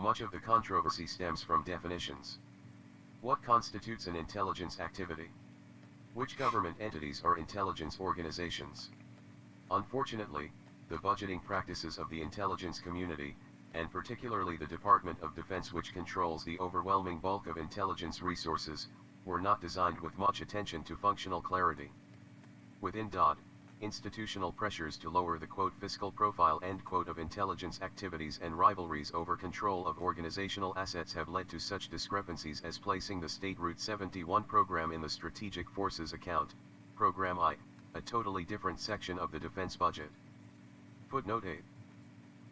Much of the controversy stems from definitions. What constitutes an intelligence activity? Which government entities are intelligence organizations? Unfortunately, the budgeting practices of the intelligence community, and particularly the Department of Defense, which controls the overwhelming bulk of intelligence resources, were not designed with much attention to functional clarity. Within DOD, institutional pressures to lower the quote fiscal profile end quote of intelligence activities and rivalries over control of organizational assets have led to such discrepancies as placing the State Route 71 program in the Strategic Forces account, Program I, a totally different section of the defense budget. Footnote 8.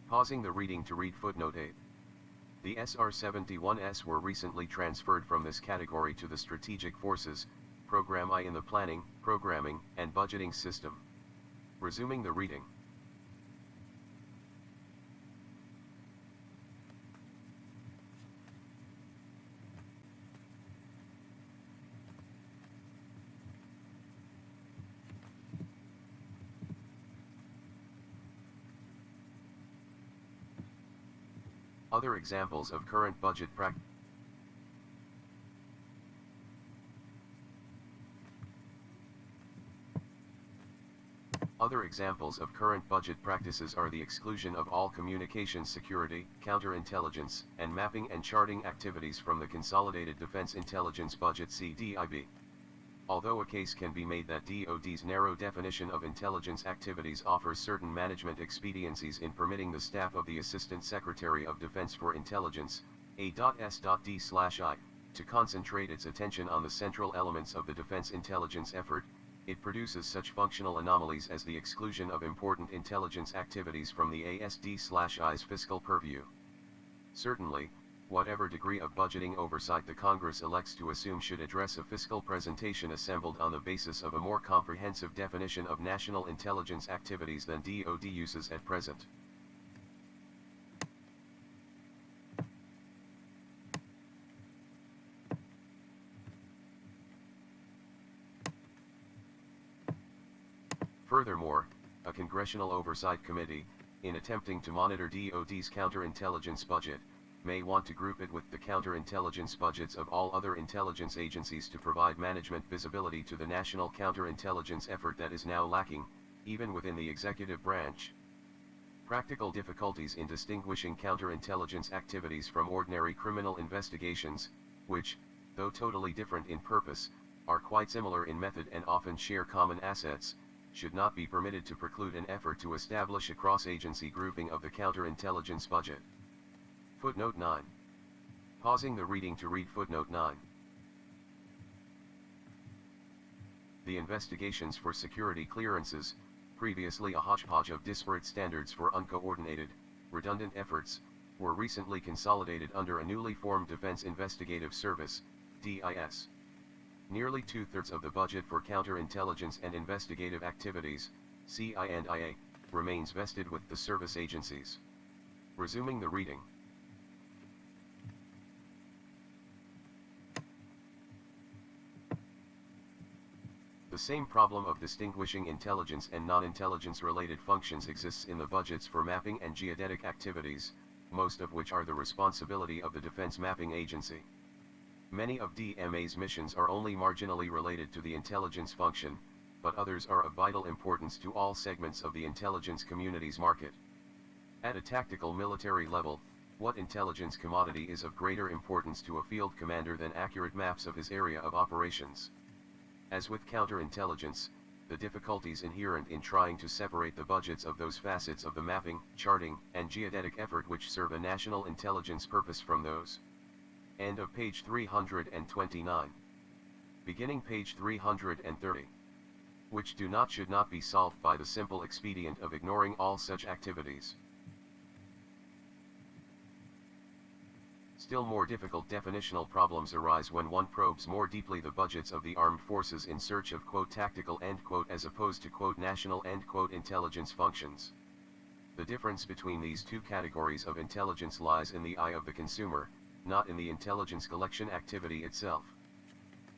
Pausing the reading to read footnote 8. The SR-71s were recently transferred from this category to the Strategic Forces, Program I in the Planning, Programming, and Budgeting System. Resuming the reading. Other examples of current budget practice. Other examples of current budget practices are the exclusion of all communications security, counterintelligence, and mapping and charting activities from the Consolidated Defense Intelligence Budget (CDIB). Although a case can be made that DoD's narrow definition of intelligence activities offers certain management expediencies in permitting the staff of the Assistant Secretary of Defense for Intelligence, A.S.D/I, to concentrate its attention on the central elements of the defense intelligence effort, it produces such functional anomalies as the exclusion of important intelligence activities from the ASD/I's fiscal purview. Certainly, whatever degree of budgeting oversight the Congress elects to assume should address a fiscal presentation assembled on the basis of a more comprehensive definition of national intelligence activities than DoD uses at present. Furthermore, a Congressional Oversight Committee, in attempting to monitor DoD's counterintelligence budget, may want to group it with the counterintelligence budgets of all other intelligence agencies to provide management visibility to the national counterintelligence effort that is now lacking, even within the executive branch. Practical difficulties in distinguishing counterintelligence activities from ordinary criminal investigations, which, though totally different in purpose, are quite similar in method and often share common assets, should not be permitted to preclude an effort to establish a cross-agency grouping of the counterintelligence budget. Footnote 9. Pausing the reading to read footnote 9. The investigations for security clearances, previously a hodgepodge of disparate standards for uncoordinated, redundant efforts, were recently consolidated under a newly formed Defense Investigative Service, DIS. Nearly two-thirds of the budget for counterintelligence and investigative activities, CI&IA, remains vested with the service agencies. Resuming the reading. The same problem of distinguishing intelligence and non-intelligence related functions exists in the budgets for mapping and geodetic activities, most of which are the responsibility of the Defense Mapping Agency. Many of DMA's missions are only marginally related to the intelligence function, but others are of vital importance to all segments of the intelligence community's market. At a tactical military level, what intelligence commodity is of greater importance to a field commander than accurate maps of his area of operations? As with counterintelligence, the difficulties inherent in trying to separate the budgets of those facets of the mapping, charting, and geodetic effort which serve a national intelligence purpose from those. End of page 329. Beginning page 330. Which should not be solved by the simple expedient of ignoring all such activities. Still more difficult definitional problems arise when one probes more deeply the budgets of the armed forces in search of quote tactical end quote as opposed to quote national end quote intelligence functions. The difference between these two categories of intelligence lies in the eye of the consumer, not in the intelligence collection activity itself.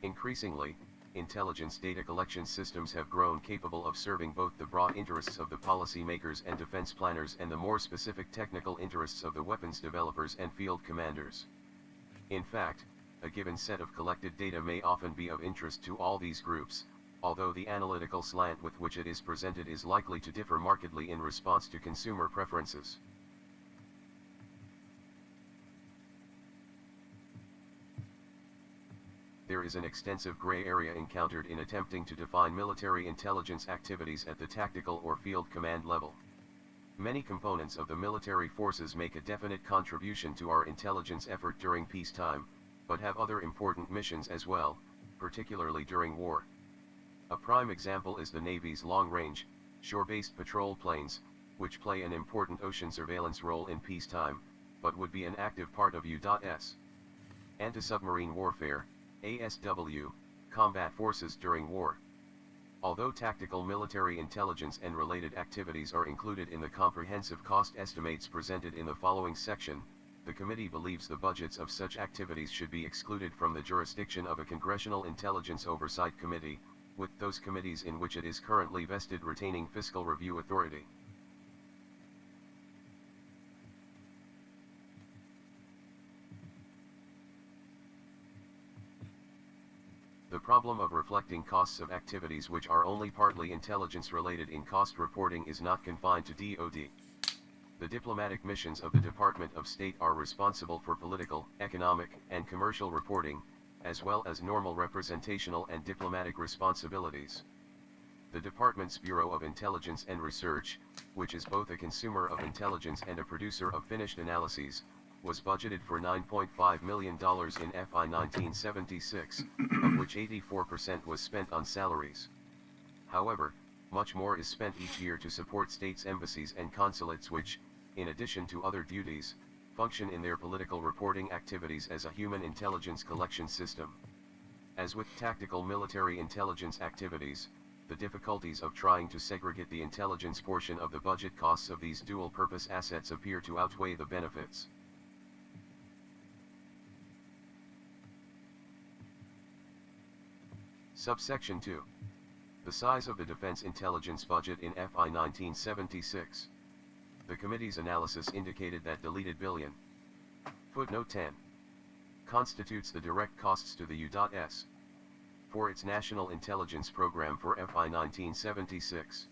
Increasingly, intelligence data collection systems have grown capable of serving both the broad interests of the policymakers and defense planners and the more specific technical interests of the weapons developers and field commanders. In fact, a given set of collected data may often be of interest to all these groups, although the analytical slant with which it is presented is likely to differ markedly in response to consumer preferences. There is an extensive gray area encountered in attempting to define military intelligence activities at the tactical or field command level. Many components of the military forces make a definite contribution to our intelligence effort during peacetime, but have other important missions as well, particularly during war. A prime example is the Navy's long-range, shore-based patrol planes, which play an important ocean surveillance role in peacetime, but would be an active part of U.S. anti-submarine warfare, ASW, combat forces during war. Although tactical military intelligence and related activities are included in the comprehensive cost estimates presented in the following section, the committee believes the budgets of such activities should be excluded from the jurisdiction of a Congressional Intelligence Oversight Committee, with those committees in which it is currently vested retaining fiscal review authority. The problem of reflecting costs of activities which are only partly intelligence-related in cost reporting is not confined to DoD. The diplomatic missions of the Department of State are responsible for political, economic, and commercial reporting, as well as normal representational and diplomatic responsibilities. The Department's Bureau of Intelligence and Research, which is both a consumer of intelligence and a producer of finished analyses, was budgeted for $9.5 million in FY 1976, of which 84% was spent on salaries. However, much more is spent each year to support states' embassies and consulates which, in addition to other duties, function in their political reporting activities as a human intelligence collection system. As with tactical military intelligence activities, the difficulties of trying to segregate the intelligence portion of the budget costs of these dual-purpose assets appear to outweigh the benefits. Subsection 2. The size of the defense intelligence budget in FY 1976. The committee's analysis indicated that deleted billion. Footnote 10. Constitutes the direct costs to the U.S. for its National Intelligence Program for FY 1976.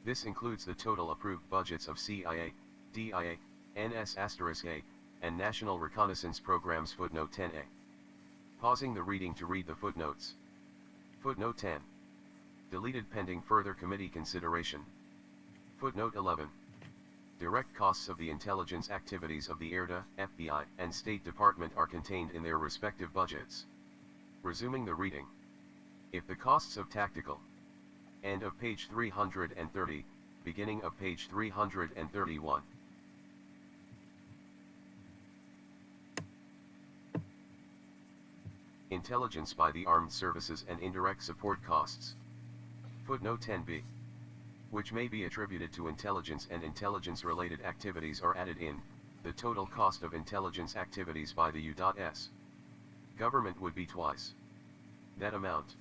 This includes the total approved budgets of CIA, DIA, NS*A, and National Reconnaissance Programs. Footnote 10a. Pausing the reading to read the footnotes. Footnote 10. Deleted pending further committee consideration. Footnote 11. Direct costs of the intelligence activities of the IRDA, FBI, and State Department are contained in their respective budgets. Resuming the reading. If the costs of tactical. End of page 330, beginning of page 331. Intelligence by the armed services and indirect support costs. Footnote 10b. Which may be attributed to intelligence and intelligence-related activities are added in, the total cost of intelligence activities by the U.S. government would be twice that amount.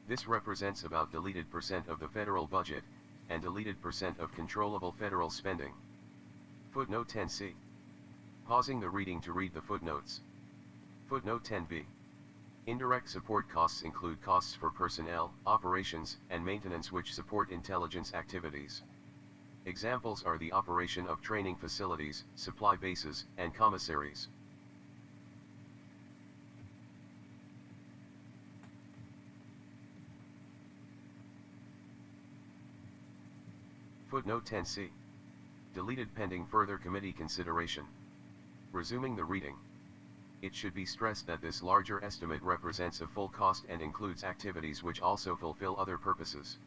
This represents about deleted % of the federal budget, and deleted % of controllable federal spending. Footnote 10c. Pausing the reading to read the footnotes. Footnote 10b. Indirect support costs include costs for personnel, operations, and maintenance which support intelligence activities. Examples are the operation of training facilities, supply bases, and commissaries. Footnote 10c. Deleted pending further committee consideration. Resuming the reading. It should be stressed that this larger estimate represents a full cost and includes activities which also fulfill other purposes.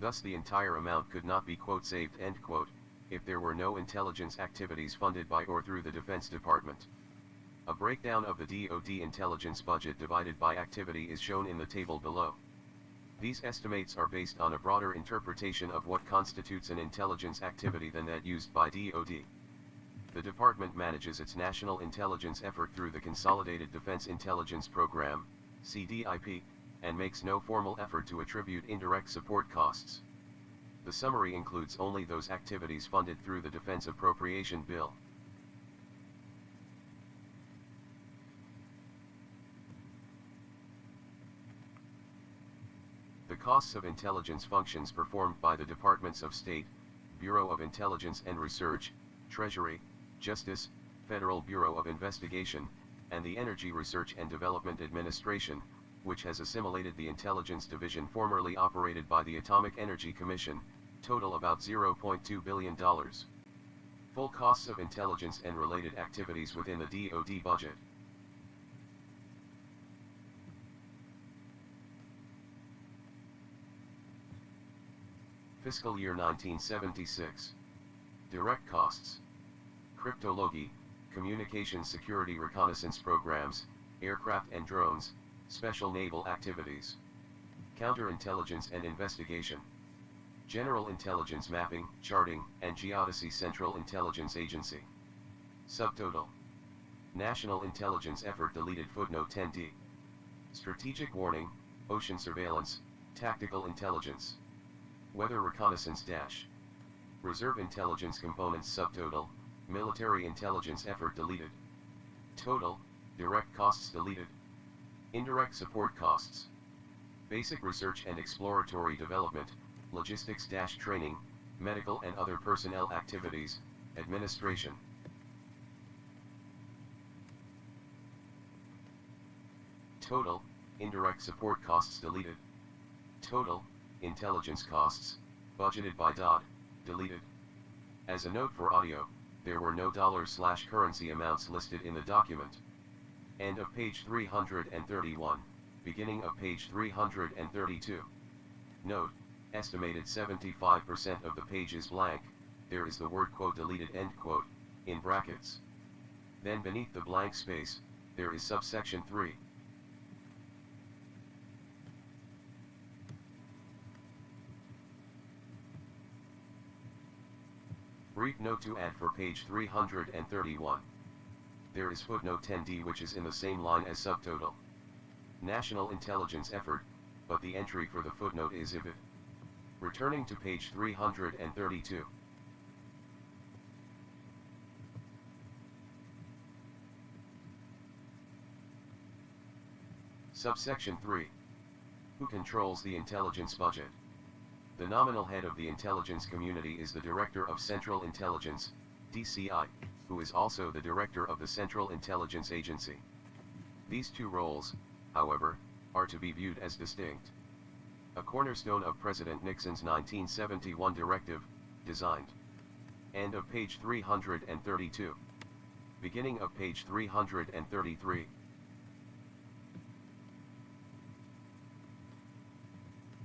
Thus the entire amount could not be "saved" if there were no intelligence activities funded by or through the Defense Department. A breakdown of the DoD intelligence budget divided by activity is shown in the table below. These estimates are based on a broader interpretation of what constitutes an intelligence activity than that used by DoD. The department manages its national intelligence effort through the Consolidated Defense Intelligence Program, CDIP, and makes no formal effort to attribute indirect support costs. The summary includes only those activities funded through the Defense Appropriation Bill. The costs of intelligence functions performed by the Departments of State, Bureau of Intelligence and Research, Treasury, Justice, Federal Bureau of Investigation, and the Energy Research and Development Administration, which has assimilated the Intelligence Division formerly operated by the Atomic Energy Commission, total about $0.2 billion. Full costs of intelligence and related activities within the DoD budget. Fiscal year 1976. Direct costs. Cryptology, communications security reconnaissance programs, aircraft and drones, special naval activities. Counterintelligence and investigation. General intelligence mapping, charting, and geodesy. Central Intelligence Agency. Subtotal. National intelligence effort deleted. Footnote 10D. Strategic warning, ocean surveillance, tactical intelligence. Weather reconnaissance dash. Reserve intelligence components. Subtotal, military intelligence effort deleted. Total, direct costs deleted. Indirect support costs. Basic research and exploratory development, logistics dash training, medical and other personnel activities, administration. Total, indirect support costs deleted. Total, intelligence costs, budgeted by DoD, deleted. As a note for audio, there were no $/currency amounts listed in the document. End of page 331, beginning of page 332. Note, estimated 75% of the page is blank, there is the word quote deleted end quote, in brackets. Then beneath the blank space, there is subsection 3. Brief note to add for page 331. There is footnote 10D which is in the same line as subtotal. National intelligence effort, but the entry for the footnote is IVID. Returning to page 332. Subsection 3. Who controls the intelligence budget? The nominal head of the intelligence community is the Director of Central Intelligence, DCI, who is also the Director of the Central Intelligence Agency. These two roles, however, are to be viewed as distinct. A cornerstone of President Nixon's 1971 directive, designed. End of page 332. Beginning of page 333.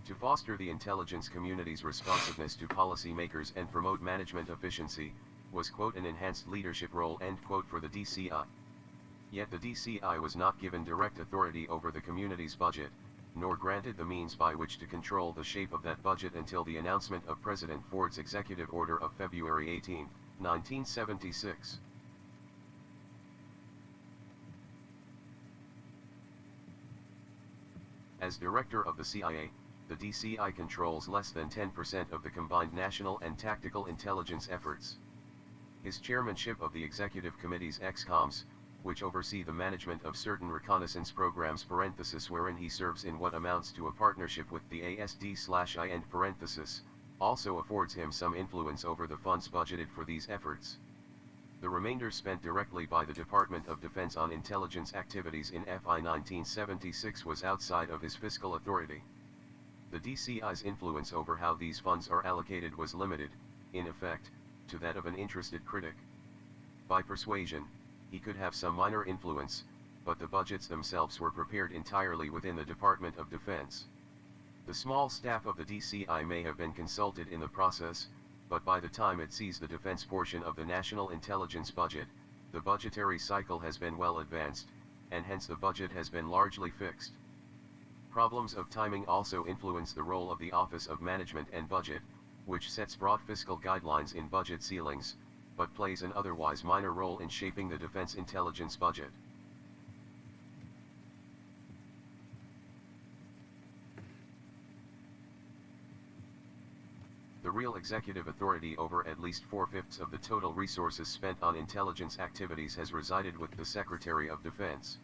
To foster the intelligence community's responsiveness to policymakers and promote management efficiency, was quote an enhanced leadership role end quote for the DCI. Yet the DCI was not given direct authority over the community's budget, nor granted the means by which to control the shape of that budget until the announcement of President Ford's executive order of February 18, 1976. As director of the CIA, the DCI controls less than 10% of the combined national and tactical intelligence efforts. His chairmanship of the Executive Committee's ExComs, which oversee the management of certain reconnaissance programs (wherein he serves in what amounts to a partnership with the ASD/I also affords him some influence over the funds budgeted for these efforts. The remainder spent directly by the Department of Defense on intelligence activities in FY 1976 was outside of his fiscal authority. The DCI's influence over how these funds are allocated was limited, in effect, to that of an interested critic. By persuasion, he could have some minor influence, but the budgets themselves were prepared entirely within the Department of Defense. The small staff of the DCI may have been consulted in the process, but by the time it sees the defense portion of the national intelligence budget, the budgetary cycle has been well advanced, and hence the budget has been largely fixed. Problems of timing also influence the role of the Office of Management and Budget, which sets broad fiscal guidelines in budget ceilings, but plays an otherwise minor role in shaping the defense intelligence budget. The real executive authority over at least 4/5 of the total resources spent on intelligence activities has resided with the Secretary of Defense.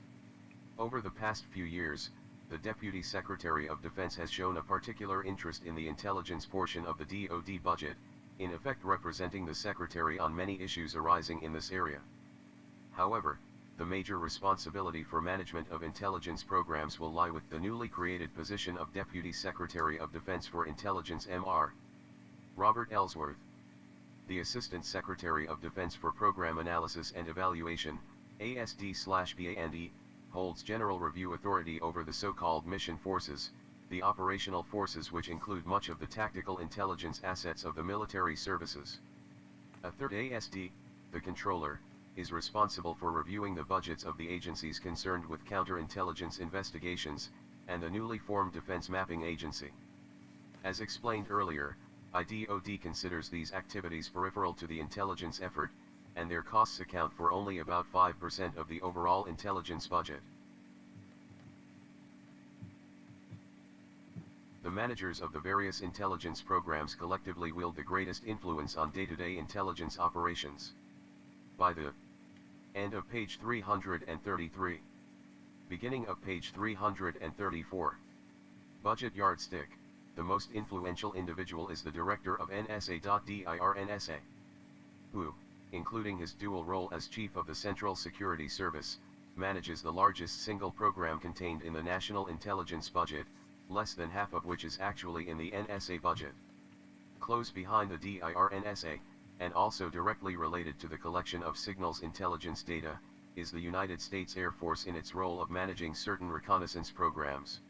Over the past few years, the Deputy Secretary of Defense has shown a particular interest in the intelligence portion of the DoD budget, in effect representing the Secretary on many issues arising in this area. However, the major responsibility for management of intelligence programs will lie with the newly created position of Deputy Secretary of Defense for Intelligence Mr. Robert Ellsworth. The Assistant Secretary of Defense for Program Analysis and Evaluation, ASD/BAND, holds general review authority over the so-called mission forces, the operational forces which include much of the tactical intelligence assets of the military services. A third ASD, the Controller, is responsible for reviewing the budgets of the agencies concerned with counterintelligence investigations, and the newly formed Defense Mapping Agency. As explained earlier, IDOD considers these activities peripheral to the intelligence effort, and their costs account for only about 5% of the overall intelligence budget. The managers of the various intelligence programs collectively wield the greatest influence on day-to-day intelligence operations. By the end of page 333. Beginning of page 334. Budget yardstick. The most influential individual is the director of NSA.DIR/NSA, who, including his dual role as chief of the Central Security Service, manages the largest single program contained in the national intelligence budget, less than half of which is actually in the NSA budget. Close behind the DIR/NSA, and also directly related to the collection of signals intelligence data, is the United States Air Force in its role of managing certain reconnaissance programs.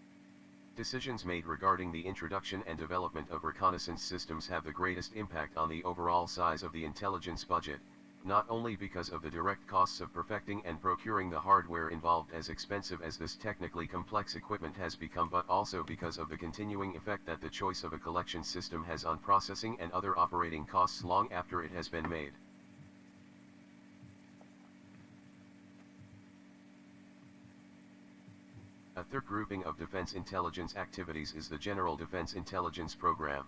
Decisions made regarding the introduction and development of reconnaissance systems have the greatest impact on the overall size of the intelligence budget, not only because of the direct costs of perfecting and procuring the hardware involved, as expensive as this technically complex equipment has become, but also because of the continuing effect that the choice of a collection system has on processing and other operating costs long after it has been made. A third grouping of defense intelligence activities is the General Defense Intelligence Program,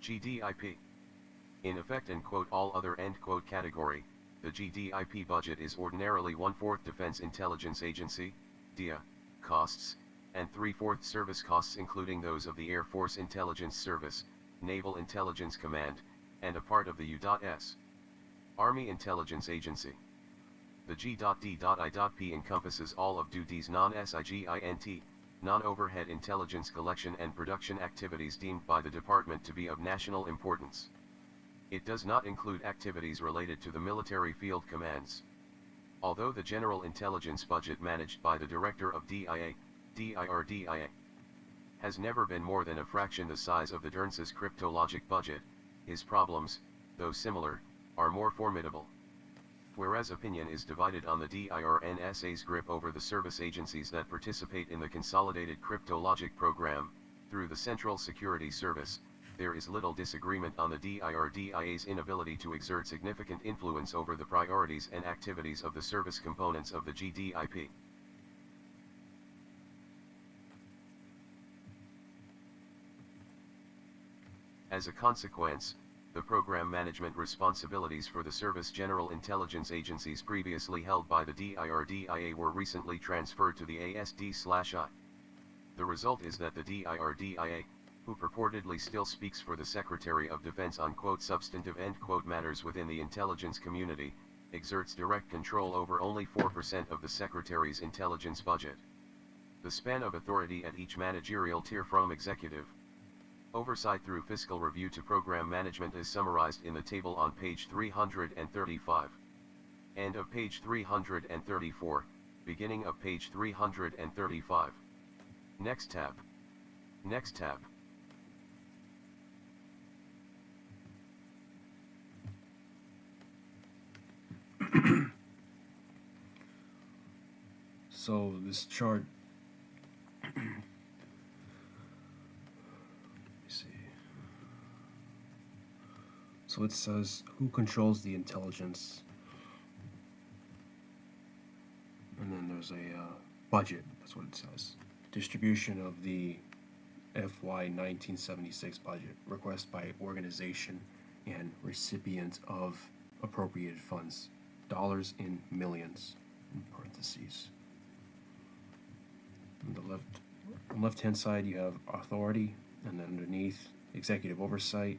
GDIP. In effect and all other category, the GDIP budget is ordinarily 1/4 Defense Intelligence Agency, DIA, costs, and 3/4 service costs, including those of the Air Force Intelligence Service, Naval Intelligence Command, and a part of the U.S. Army Intelligence Agency. The G.D.I.P encompasses all of DoD's non-SIGINT, non-overhead intelligence collection and production activities deemed by the department to be of national importance. It does not include activities related to the military field commands. Although the general intelligence budget managed by the director of DIA, DIR/DIA, has never been more than a fraction the size of the DERNS's cryptologic budget, his problems, though similar, are more formidable. Whereas opinion is divided on the DIR/NSA's grip over the service agencies that participate in the Consolidated Cryptologic Program, through the Central Security Service, there is little disagreement on the DIR/DIA's inability to exert significant influence over the priorities and activities of the service components of the GDIP. As a consequence, the program management responsibilities for the service general intelligence agencies previously held by the DIR/DIA were recently transferred to the ASD/I. The result is that the DIR/DIA, who purportedly still speaks for the Secretary of Defense on substantive matters within the intelligence community, exerts direct control over only 4% of the Secretary's intelligence budget. The span of authority at each managerial tier from executive oversight through fiscal review to program management is summarized in the table on page 335. End of page 334, beginning of page 335. Next tab. Next tab. So this chart, let me see. So it says who controls the intelligence, and then there's a budget. That's what it says. Distribution of the FY 1976 budget, request by organization and recipient of appropriated funds, dollars in millions, in parentheses. On the left-hand side, you have authority, and then underneath, executive oversight,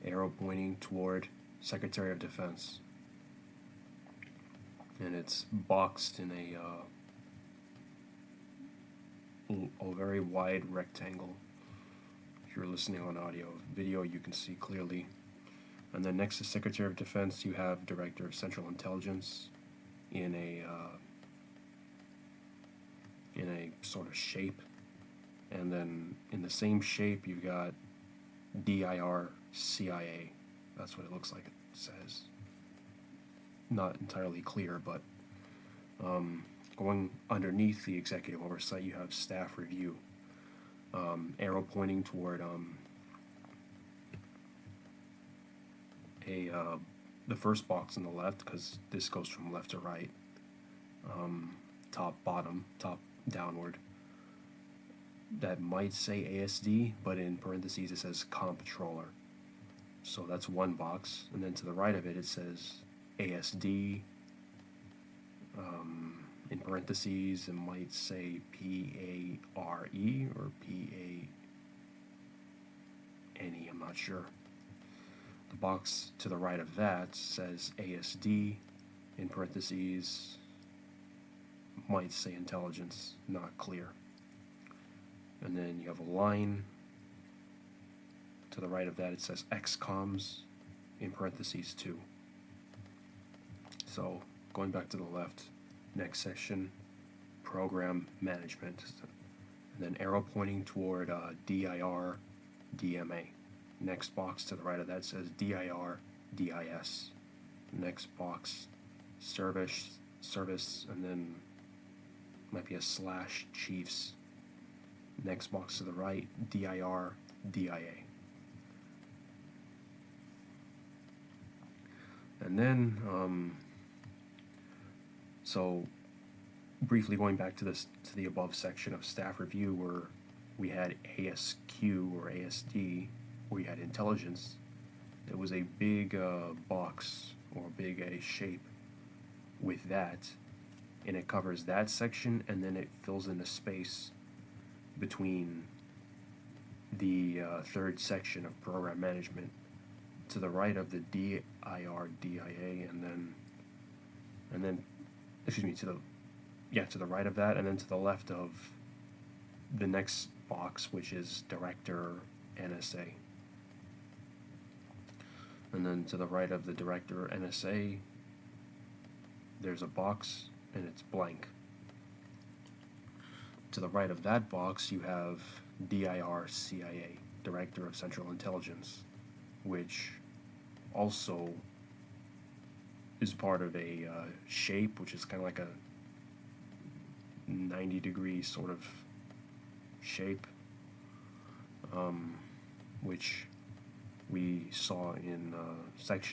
arrow pointing toward Secretary of Defense. And it's boxed in a very wide rectangle. If you're listening on audio, video, you can see clearly. And then next to Secretary of Defense, you have Director of Central Intelligence in a sort of shape. And then in the same shape, you've got DIR CIA. That's what it looks like it says. Not entirely clear, but going underneath the executive oversight, you have staff review. Arrow pointing toward the first box on the left, because this goes from left to right. Top, bottom, top, downward. That might say ASD, but in parentheses it says comptroller. So that's one box, and then to the right of it, it says ASD. In parentheses, it might say PARE or PANE, I'm not sure. The box to the right of that says ASD. In parentheses, might say intelligence, not clear. And then you have a line. To the right of that, it says XCOMs, in parentheses 2. So, going back to the left, next section, program management. And then arrow pointing toward DIR, DMA. Next box to the right of that says DIR, DIS. Next box, service, and then might be a slash chiefs. Next box to the right, DIR, DIA. And then, so briefly going back to the above section of staff review, where we had ASQ or ASD, where we had intelligence. It was a big box or big A shape with that, and it covers that section, and then it fills in the space between the third section of program management to the right of the DIR, DIA, and then excuse me, to the right of that, and then to the left of the next box, which is Director NSA. And then to the right of the Director NSA, there's a box, and it's blank. To the right of that box, you have DIR CIA, Director of Central Intelligence, which also is part of a shape, which is kind of like a 90-degree sort of shape, which we saw in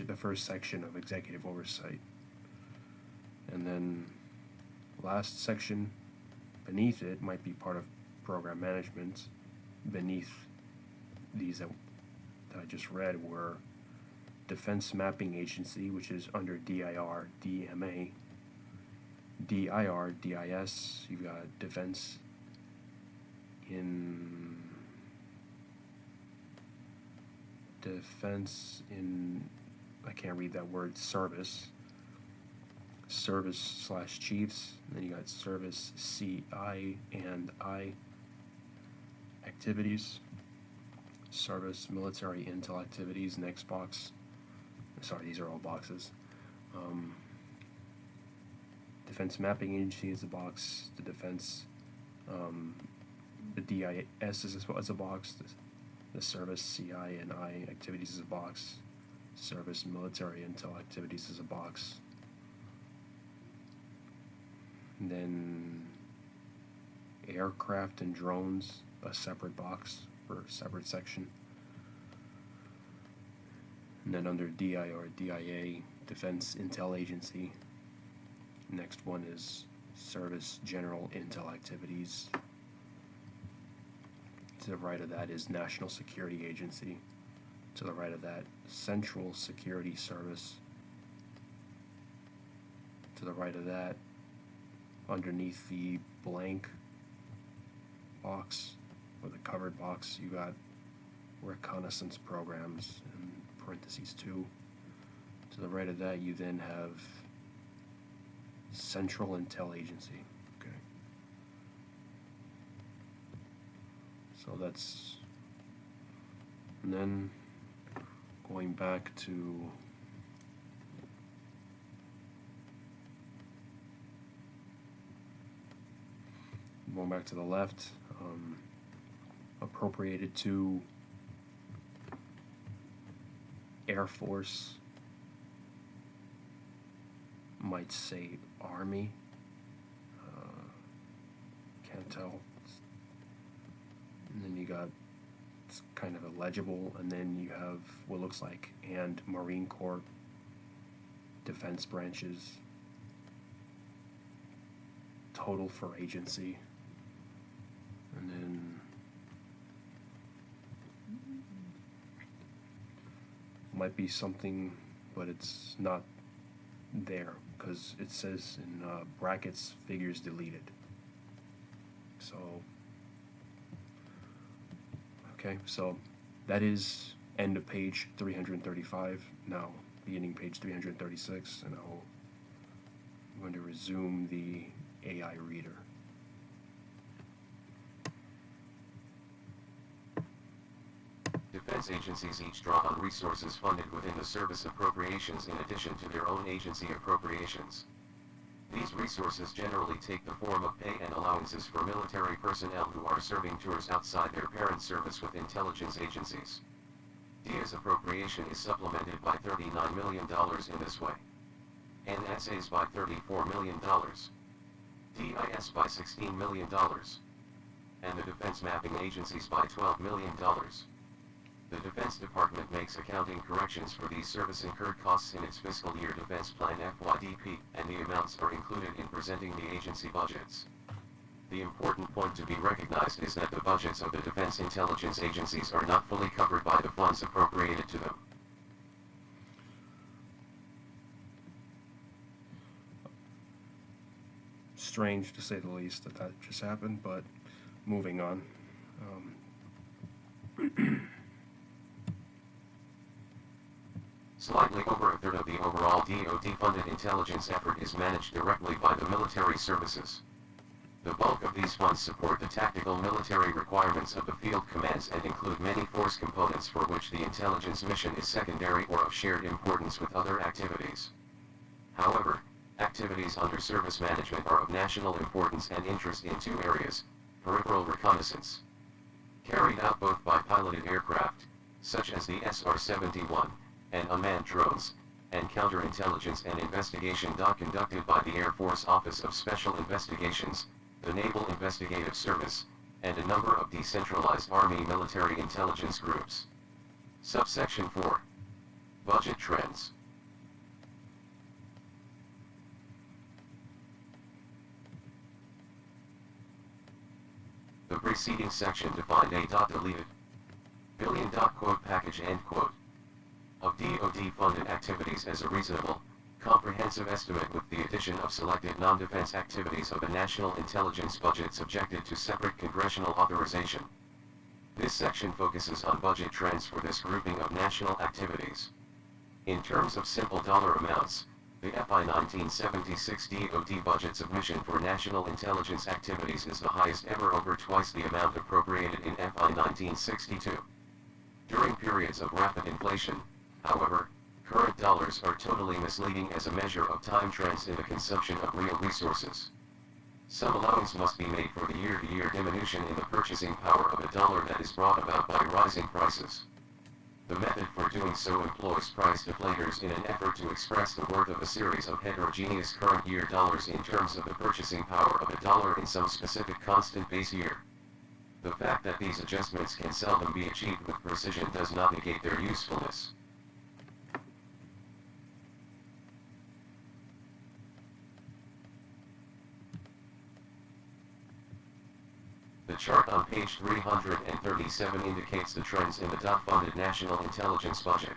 the first section of executive oversight. And then last section beneath it might be part of program management. Beneath these that I just read were Defense Mapping Agency, which is under DIR, DMA, DIR, DIS. You've got Defense in I can't read that word, service / chiefs. And then you got service CI and I activities, service military intel activities. Next box. Sorry, these are all boxes. Defense Mapping Agency is a box. The Defense, the DIS is a box. The Service CI and I activities is a box. Service Military Intel activities is a box. And then Aircraft and Drones, a separate box or a separate section. And then under DIR, DIA, Defense Intel Agency. Next one is Service General Intel Activities. To the right of that is National Security Agency. To the right of that, Central Security Service. To the right of that, underneath the blank box, or the covered box, you got reconnaissance programs, in parentheses 2. To the right of that, you then have Central Intel Agency. Okay. So that's, and then going back to the left, appropriated to Air Force, might say Army, can't tell. And then you got, it's kind of illegible, and then you have what looks like and Marine Corps, defense branches, total for agency, and then might be something, but it's not there because it says in brackets, figures deleted. So okay, so that is end of page 335. Now beginning page 336, and I'm going to resume the AI reader. Defense agencies each draw on resources funded within the service appropriations in addition to their own agency appropriations. These resources generally take the form of pay and allowances for military personnel who are serving tours outside their parent service with intelligence agencies. DIA's appropriation is supplemented by $39 million in this way. NSA's by $34 million. DIS by $16 million. And the Defense Mapping Agencies by $12 million. The Defense Department makes accounting corrections for these service-incurred costs in its fiscal year defense plan FYDP, and the amounts are included in presenting the agency budgets. The important point to be recognized is that the budgets of the defense intelligence agencies are not fully covered by the funds appropriated to them. Strange to say the least that just happened, but moving on. Slightly over a third of the overall DoD-funded intelligence effort is managed directly by the military services. The bulk of these funds support the tactical military requirements of the field commands and include many force components for which the intelligence mission is secondary or of shared importance with other activities. However, activities under service management are of national importance and interest in two areas: peripheral reconnaissance, carried out both by piloted aircraft, such as the SR-71, and unmanned drones, and counterintelligence and investigation conducted by the Air Force Office of Special Investigations, the Naval Investigative Service, and a number of decentralized Army military intelligence groups. Subsection 4. Budget trends. The preceding section defined a deleted billion quote package end quote of DoD-funded activities as a reasonable, comprehensive estimate with the addition of selected non-defense activities of a national intelligence budget subjected to separate congressional authorization. This section focuses on budget trends for this grouping of national activities. In terms of simple dollar amounts, the FY 1976 DoD budget submission for national intelligence activities is the highest ever, over twice the amount appropriated in FY 1962. During periods of rapid inflation, however, current dollars are totally misleading as a measure of time trends in the consumption of real resources. Some allowance must be made for the year-to-year diminution in the purchasing power of a dollar that is brought about by rising prices. The method for doing so employs price deflators in an effort to express the worth of a series of heterogeneous current year dollars in terms of the purchasing power of a dollar in some specific constant base year. The fact that these adjustments can seldom be achieved with precision does not negate their usefulness. The chart on page 337 indicates the trends in the DOT-funded national intelligence budget,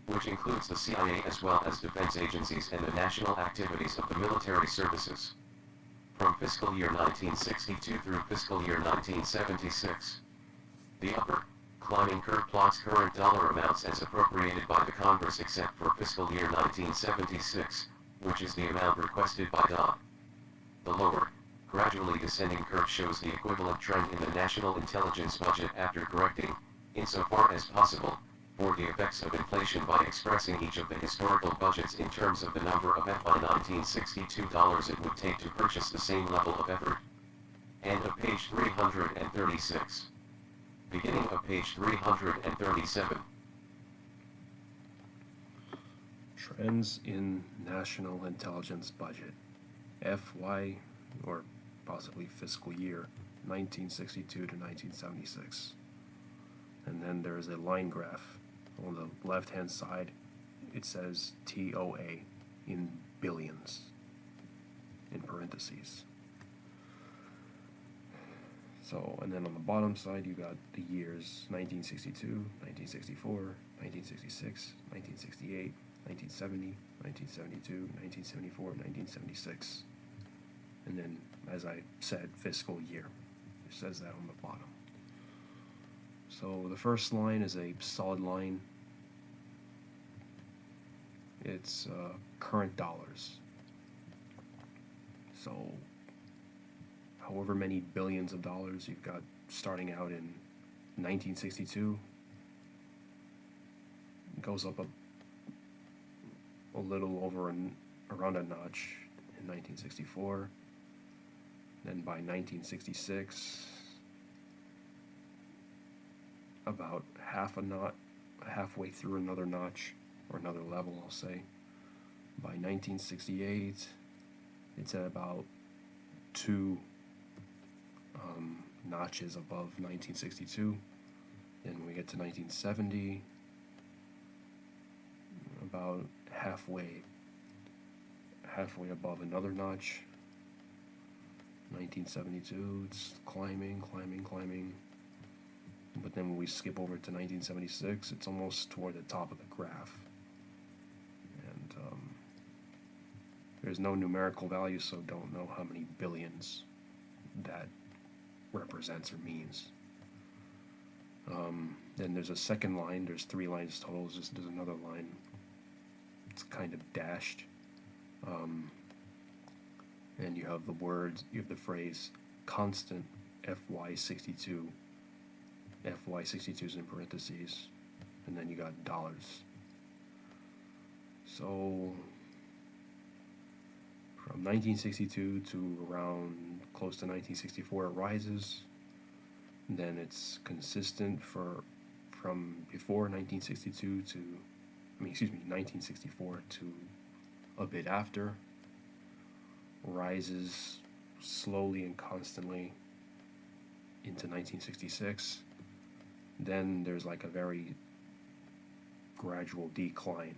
which includes the CIA as well as defense agencies and the national activities of the military services, from fiscal year 1962 through fiscal year 1976. The upper, climbing curve plots current dollar amounts as appropriated by the Congress except for fiscal year 1976, which is the amount requested by DOT. The lower, gradually descending curve shows the equivalent trend in the national intelligence budget after correcting, insofar as possible, for the effects of inflation by expressing each of the historical budgets in terms of the number of FY 1962 dollars it would take to purchase the same level of effort. End of page 336. Beginning of page 337. Trends in national intelligence budget. FY, or possibly fiscal year, 1962 to 1976. And then there's a line graph. On the left-hand side, it says TOA in billions, in parentheses. So, and then on the bottom side, you got the years 1962, 1964, 1966, 1968, 1970, 1972, 1974, 1976. And then, as I said, fiscal year. It says that on the bottom. So the first line is a solid line. It's current dollars. So however many billions of dollars you've got starting out in 1962, it goes up a little over around a notch in 1964. Then by 1966, about halfway through another notch, or another level, I'll say. By 1968, it's at about two notches above 1962. Then we get to 1970, about halfway above another notch. 1972, it's climbing. But then when we skip over to 1976, it's almost toward the top of the graph. And there's no numerical value, so don't know how many billions that represents or means. Then there's a second line. There's three lines total. There's another line. It's kind of dashed. And you have the phrase constant FY62. FY62 is in parentheses, and then you got dollars. So from 1962 to around close to 1964 it rises, and then it's consistent from before 1962 to 1964 to a bit after, rises slowly and constantly into 1966. Then there's like a very gradual decline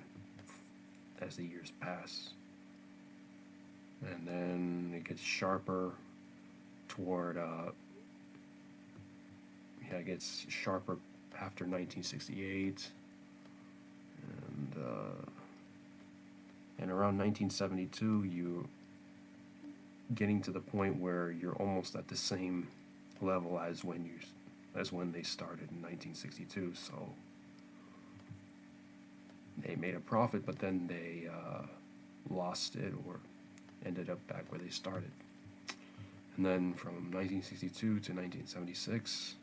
as the years pass. And then it gets sharper toward, it gets sharper after 1968. And around 1972, you getting to the point where you're almost at the same level as when they started in 1962. So they made a profit, but then they lost it or ended up back where they started. And then from 1962 to 1976,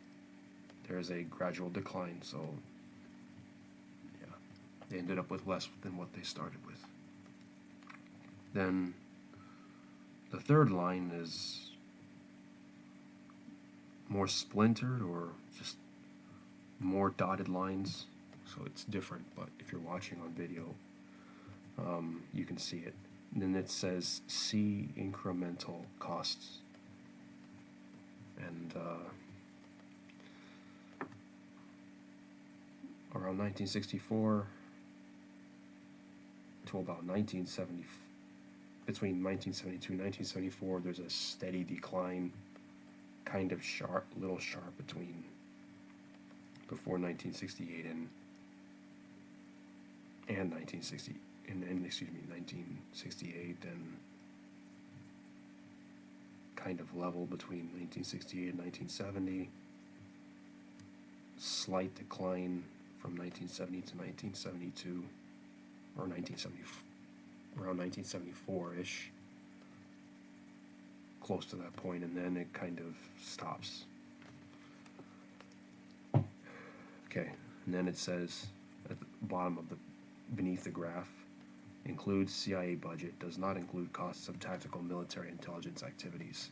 there's a gradual decline. So yeah, they ended up with less than what they started with. Then the third line is more splintered, or just more dotted lines, so it's different, but if you're watching on video, you can see it. And then it says see incremental costs, and around 1964 to about 1970, between 1972 and 1974, there's a steady decline, kind of sharp, little sharp between before 1968 and 1960 and 1968, and kind of level between 1968 and 1970. Slight decline from 1970 to 1972, or 1970, around 1974-ish, close to that point, and then it kind of stops. Okay, and then it says at the bottom of the, beneath the graph, includes CIA budget, does not include costs of tactical military intelligence activities.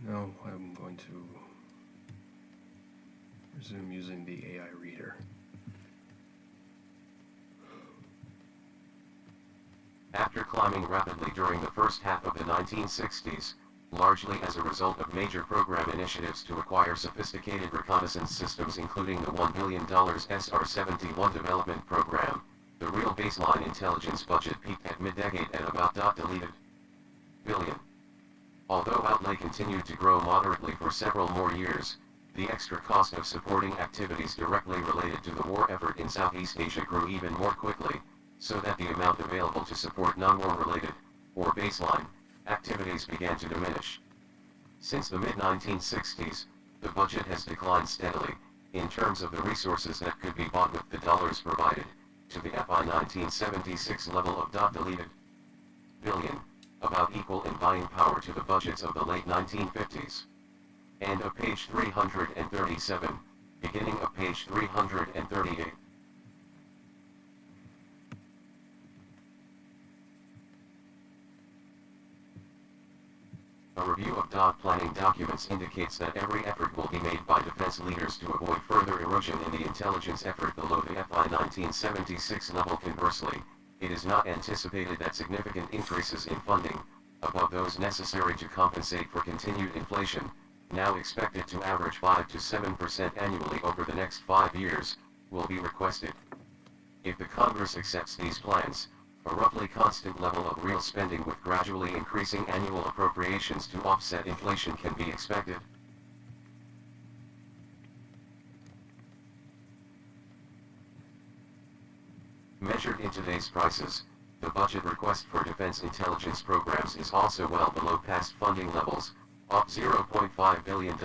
Now I'm going to resume using the AI reader. After climbing rapidly during the first half of the 1960s, largely as a result of major program initiatives to acquire sophisticated reconnaissance systems including the $1 billion SR-71 development program, the real baseline intelligence budget peaked at mid-decade at about $billion. Although outlay continued to grow moderately for several more years, the extra cost of supporting activities directly related to the war effort in Southeast Asia grew even more quickly, so that the amount available to support non-war related, or baseline, activities began to diminish. Since the mid-1960s, the budget has declined steadily, in terms of the resources that could be bought with the dollars provided, to the FY 1976 level of $billion, about equal in buying power to the budgets of the late 1950s. End of page 337, beginning of page 338. A review of planning documents indicates that every effort will be made by defense leaders to avoid further erosion in the intelligence effort below the FY 1976 level. Conversely, it is not anticipated that significant increases in funding, above those necessary to compensate for continued inflation, now expected to average 5 to 7% annually over the next 5 years, will be requested. If the Congress accepts these plans, a roughly constant level of real spending with gradually increasing annual appropriations to offset inflation can be expected. Measured in today's prices, the budget request for defense intelligence programs is also well below past funding levels, up $0.5 billion,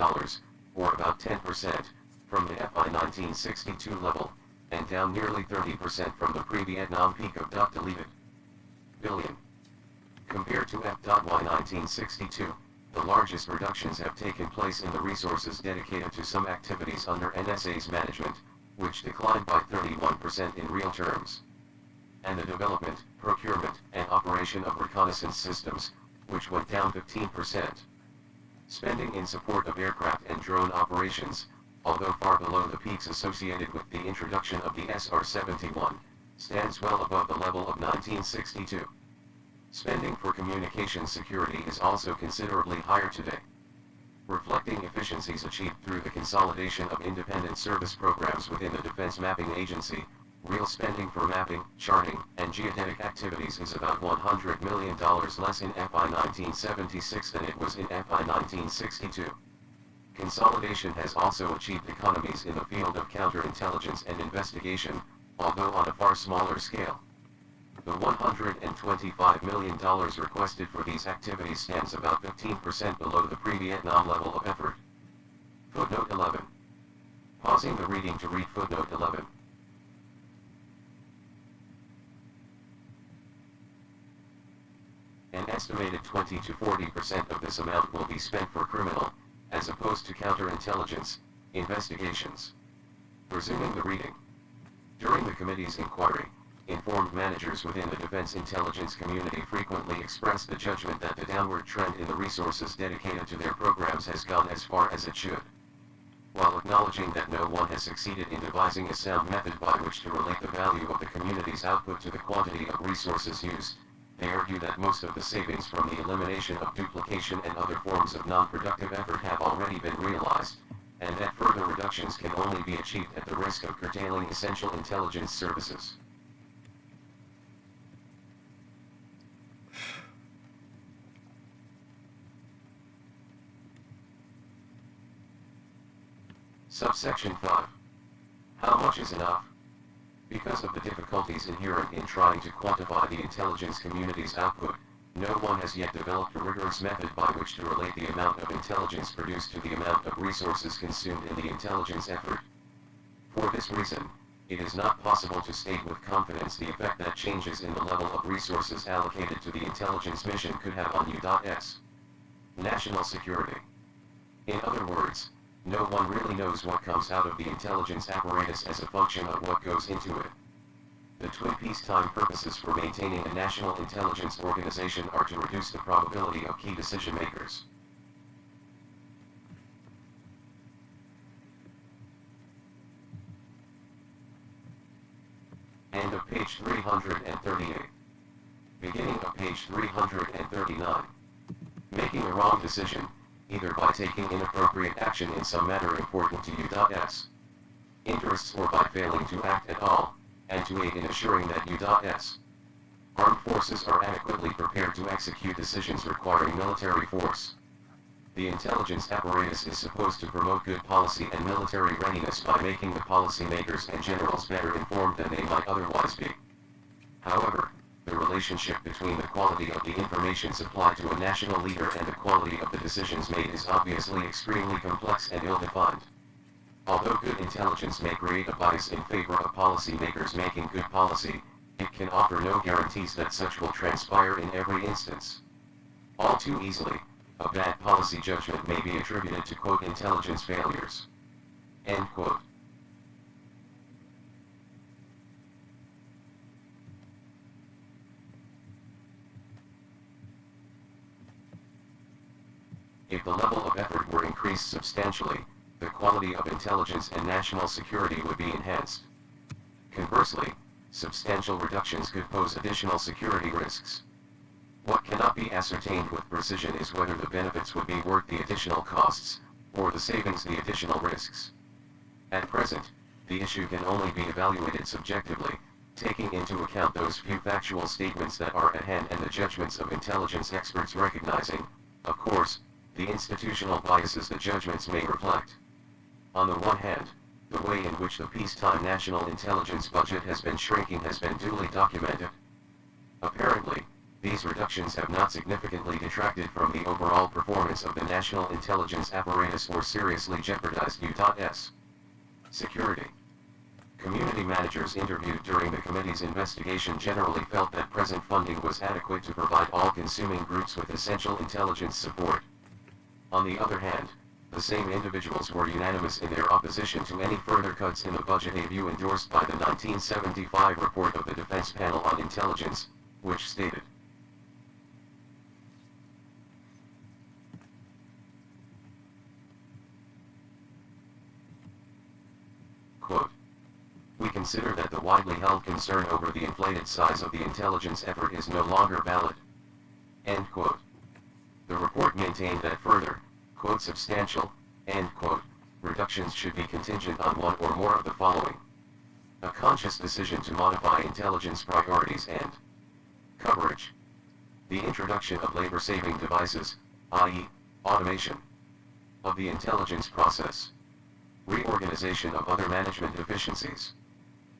or about 10%, from the FY 1962 level, and down nearly 30% from the pre-Vietnam peak of $billion. Compared to FY 1962, the largest reductions have taken place in the resources dedicated to some activities under NSA's management, which declined by 31% in real terms, and the development, procurement, and operation of reconnaissance systems, which went down 15%. Spending in support of aircraft and drone operations, although far below the peaks associated with the introduction of the SR-71, stands well above the level of 1962. Spending for communication security is also considerably higher today. Reflecting efficiencies achieved through the consolidation of independent service programs within the Defense Mapping Agency, real spending for mapping, charting, and geodetic activities is about $100 million less in FY 1976 than it was in FY 1962. Consolidation has also achieved economies in the field of counterintelligence and investigation, although on a far smaller scale. The $125 million requested for these activities stands about 15% below the pre-Vietnam level of effort. Footnote 11. Pausing the reading to read footnote 11. An estimated 20 to 40% of this amount will be spent for criminal, as opposed to counterintelligence, investigations. Resuming the reading. During the committee's inquiry, informed managers within the defense intelligence community frequently expressed the judgment that the downward trend in the resources dedicated to their programs has gone as far as it should. While acknowledging that no one has succeeded in devising a sound method by which to relate the value of the community's output to the quantity of resources used, they argue that most of the savings from the elimination of duplication and other forms of non-productive effort have already been realized, and that further reductions can only be achieved at the risk of curtailing essential intelligence services. Subsection 5. How much is enough? Because of the difficulties inherent in trying to quantify the intelligence community's output, no one has yet developed a rigorous method by which to relate the amount of intelligence produced to the amount of resources consumed in the intelligence effort. For this reason, it is not possible to state with confidence the effect that changes in the level of resources allocated to the intelligence mission could have on U.S. national security. In other words, no one really knows what comes out of the intelligence apparatus as a function of what goes into it. The twin peacetime purposes for maintaining a national intelligence organization are to reduce the probability of key decision makers. End of page 338. Beginning of page 339. Making a wrong decision, either by taking inappropriate action in some matter important to U.S. interests or by failing to act at all, and to aid in assuring that U.S. armed forces are adequately prepared to execute decisions requiring military force. The intelligence apparatus is supposed to promote good policy and military readiness by making the policymakers and generals better informed than they might otherwise be. However, the relationship between the quality of the information supplied to a national leader and the quality of the decisions made is obviously extremely complex and ill-defined. Although good intelligence may create a bias in favor of policymakers making good policy, it can offer no guarantees that such will transpire in every instance. All too easily, a bad policy judgment may be attributed to quote intelligence failures. End quote. If the level of effort were increased substantially, the quality of intelligence and national security would be enhanced. Conversely, substantial reductions could pose additional security risks. What cannot be ascertained with precision is whether the benefits would be worth the additional costs, or the savings the additional risks. At present, the issue can only be evaluated subjectively, taking into account those few factual statements that are at hand and the judgments of intelligence experts recognizing, of course, the institutional biases the judgments may reflect. On the one hand, the way in which the peacetime national intelligence budget has been shrinking has been duly documented. Apparently, these reductions have not significantly detracted from the overall performance of the national intelligence apparatus or seriously jeopardized U.S. security. Community managers interviewed during the committee's investigation generally felt that present funding was adequate to provide all-consuming groups with essential intelligence support. On the other hand, the same individuals were unanimous in their opposition to any further cuts in the budget, a view endorsed by the 1975 report of the Defense Panel on Intelligence, which stated, quote, "We consider that the widely held concern over the inflated size of the intelligence effort is no longer valid." End quote. The report maintained that further, quote, "substantial," end quote, reductions should be contingent on one or more of the following: a conscious decision to modify intelligence priorities and coverage, the introduction of labor-saving devices, i.e., automation of the intelligence process, reorganization of other management deficiencies.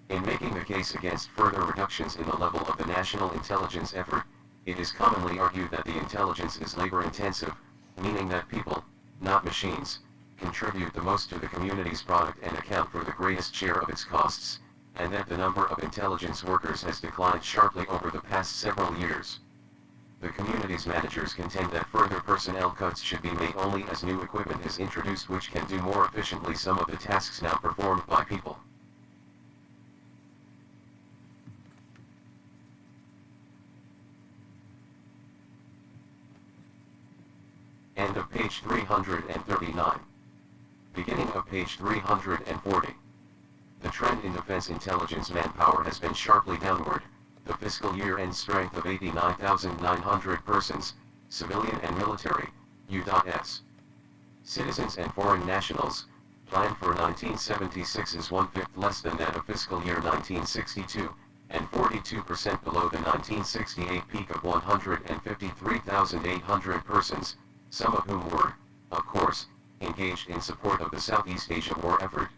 In making the case against further reductions in the level of the national intelligence effort, it is commonly argued that the intelligence is labor-intensive, meaning that people, not machines, contribute the most to the community's product and account for the greatest share of its costs, and that the number of intelligence workers has declined sharply over the past several years. The community's managers contend that further personnel cuts should be made only as new equipment is introduced which can do more efficiently some of the tasks now performed by people. End of page 339. Beginning of page 340. The trend in defense intelligence manpower has been sharply downward. The fiscal year-end strength of 89,900 persons, civilian and military, U.S. citizens and foreign nationals, planned for 1976 is 1/5 less than that of fiscal year 1962, and 42% below the 1968 peak of 153,800 persons, some of whom were, of course, engaged in support of the Southeast Asia War effort.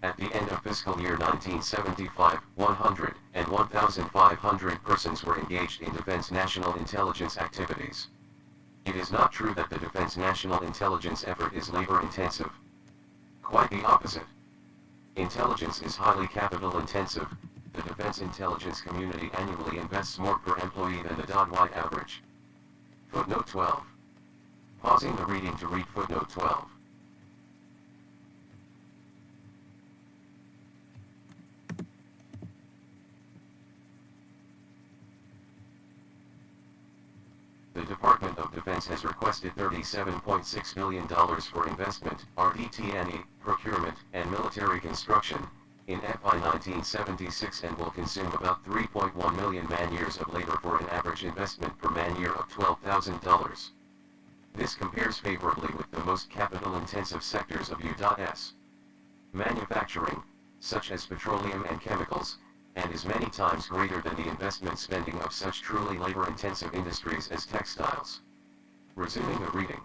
At the end of fiscal year 1975, 100 and 1,500 persons were engaged in defense national intelligence activities. It is not true that the defense national intelligence effort is labor-intensive. Quite the opposite. Intelligence is highly capital-intensive. The defense intelligence community annually invests more per employee than the worldwide average. Footnote 12. Pausing the reading to read footnote 12. The Department of Defense has requested $37.6 billion for investment, RDT&E, procurement, and military construction, in FY 1976 and will consume about 3.1 million man-years of labor for an average investment per man-year of $12,000. This compares favorably with the most capital-intensive sectors of U.S. manufacturing, such as petroleum and chemicals, and is many times greater than the investment spending of such truly labor-intensive industries as textiles. Resuming the reading.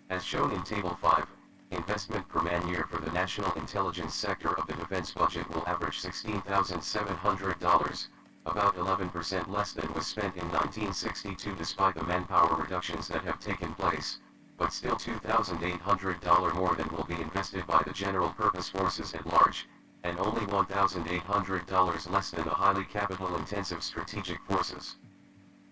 As shown in Table 5, investment per man-year for the national intelligence sector of the defense budget will average $16,700, about 11% less than was spent in 1962 despite the manpower reductions that have taken place, but still $2,800 more than will be invested by the general purpose forces at large, and only $1,800 less than the highly capital-intensive strategic forces.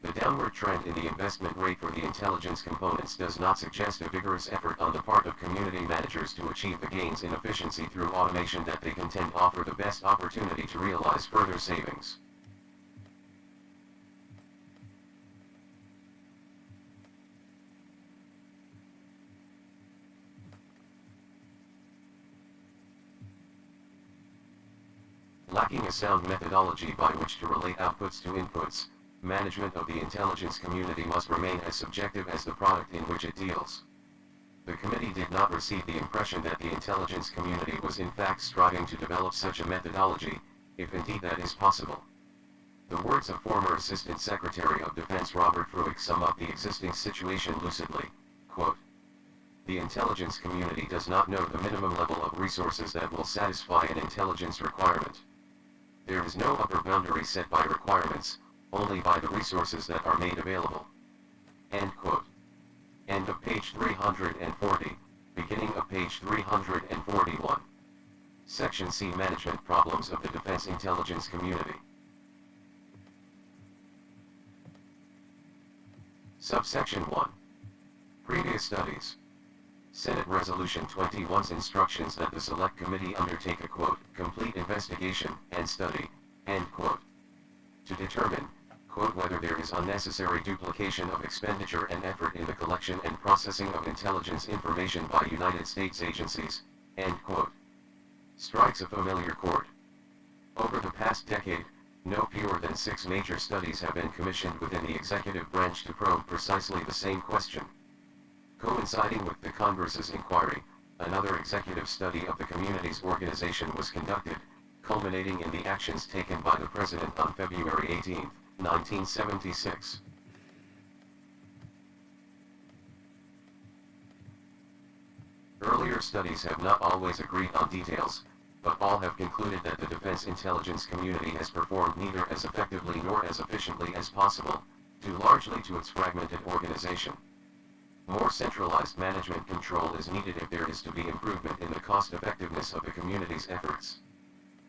The downward trend in the investment rate for the intelligence components does not suggest a vigorous effort on the part of community managers to achieve the gains in efficiency through automation that they contend offer the best opportunity to realize further savings. Lacking a sound methodology by which to relate outputs to inputs, management of the intelligence community must remain as subjective as the product in which it deals. The committee did not receive the impression that the intelligence community was in fact striving to develop such a methodology, if indeed that is possible. The words of former Assistant Secretary of Defense Robert Fruick sum up the existing situation lucidly, quote, "The intelligence community does not know the minimum level of resources that will satisfy an intelligence requirement. There is no upper boundary set by requirements, only by the resources that are made available." End quote. End of page 340, beginning of page 341. Section C. Management Problems of the Defense Intelligence Community. Subsection 1. Previous studies. Senate Resolution 21's instructions that the Select Committee undertake a quote, complete investigation and study, end quote, to determine, quote, whether there is unnecessary duplication of expenditure and effort in the collection and processing of intelligence information by United States agencies, end quote. Strikes a familiar chord. Over the past decade, no fewer than 6 major studies have been commissioned within the executive branch to probe precisely the same question. Coinciding with the Congress's inquiry, another executive study of the community's organization was conducted, culminating in the actions taken by the President on February 18, 1976. Earlier studies have not always agreed on details, but all have concluded that the defense intelligence community has performed neither as effectively nor as efficiently as possible, due largely to its fragmented organization. More centralized management control is needed if there is to be improvement in the cost-effectiveness of the community's efforts.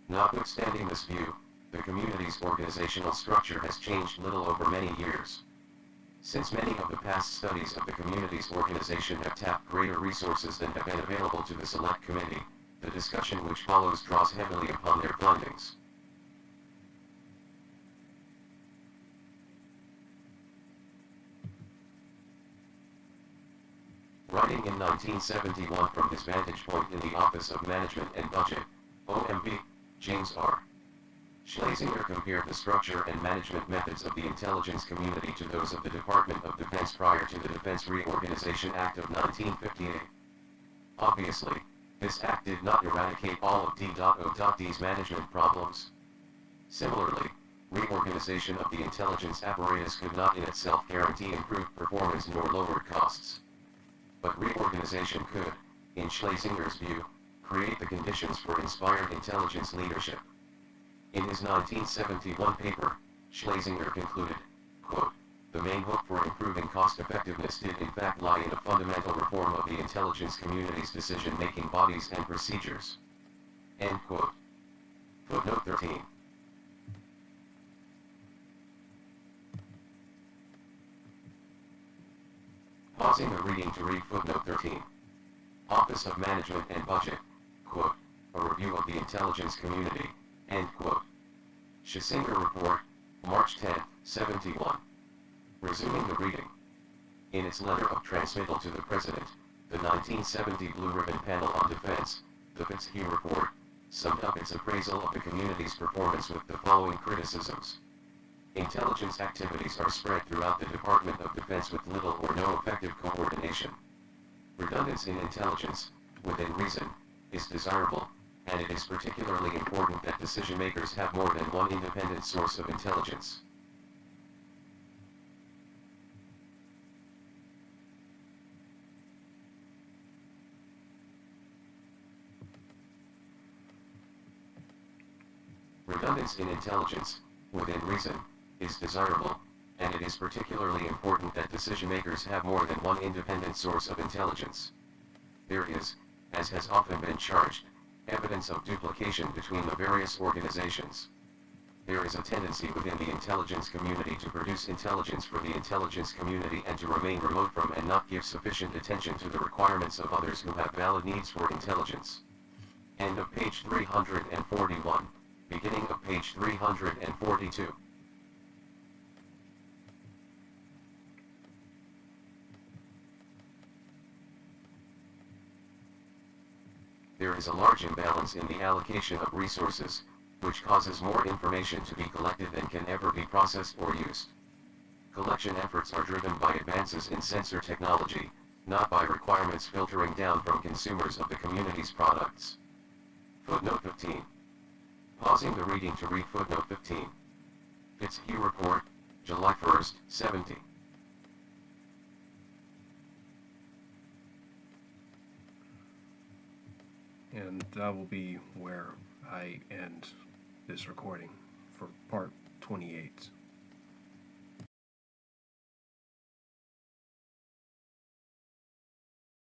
Notwithstanding this view, the community's organizational structure has changed little over many years. Since many of the past studies of the community's organization have tapped greater resources than have been available to the Select Committee, the discussion which follows draws heavily upon their findings. Writing in 1971 from his vantage point in the Office of Management and Budget, OMB, James R. Schlesinger compared the structure and management methods of the intelligence community to those of the Department of Defense prior to the Defense Reorganization Act of 1958. Obviously, This act did not eradicate all of D.O.D's management problems. Similarly, reorganization of the intelligence apparatus could not in itself guarantee improved performance nor lowered costs. But reorganization could, in Schlesinger's view, create the conditions for inspired intelligence leadership. In his 1971 paper, Schlesinger concluded, quote, "The main hope for improving cost-effectiveness did in fact lie in a fundamental reform of the intelligence community's decision-making bodies and procedures." End quote. Footnote 13. Pausing the reading to read footnote 13. Office of Management and Budget, quote, "A review of the intelligence community," end quote. Schlesinger Report, March 10, 71. Resuming the reading. In its letter of transmittal to the President, the 1970 Blue Ribbon Panel on Defense, the Fitzhugh Report, summed up its appraisal of the community's performance with the following criticisms. Intelligence activities are spread throughout the Department of Defense with little or no effective coordination. Redundancy in intelligence, within reason, is desirable, and it is particularly important that decision-makers have more than one independent source of intelligence. Redundancy in intelligence, within reason, is desirable, and it is particularly important that decision-makers have more than one independent source of intelligence. There is, as has often been charged, evidence of duplication between the various organizations. There is a tendency within the intelligence community to produce intelligence for the intelligence community and to remain remote from and not give sufficient attention to the requirements of others who have valid needs for intelligence. End of page 341, beginning of page 342. There is a large imbalance in the allocation of resources, which causes more information to be collected than can ever be processed or used. Collection efforts are driven by advances in sensor technology, not by requirements filtering down from consumers of the community's products. Footnote 15. Pausing the reading to read footnote 15. Fitzhugh Report, July 1, 70. And that will be where I end this recording for part 28.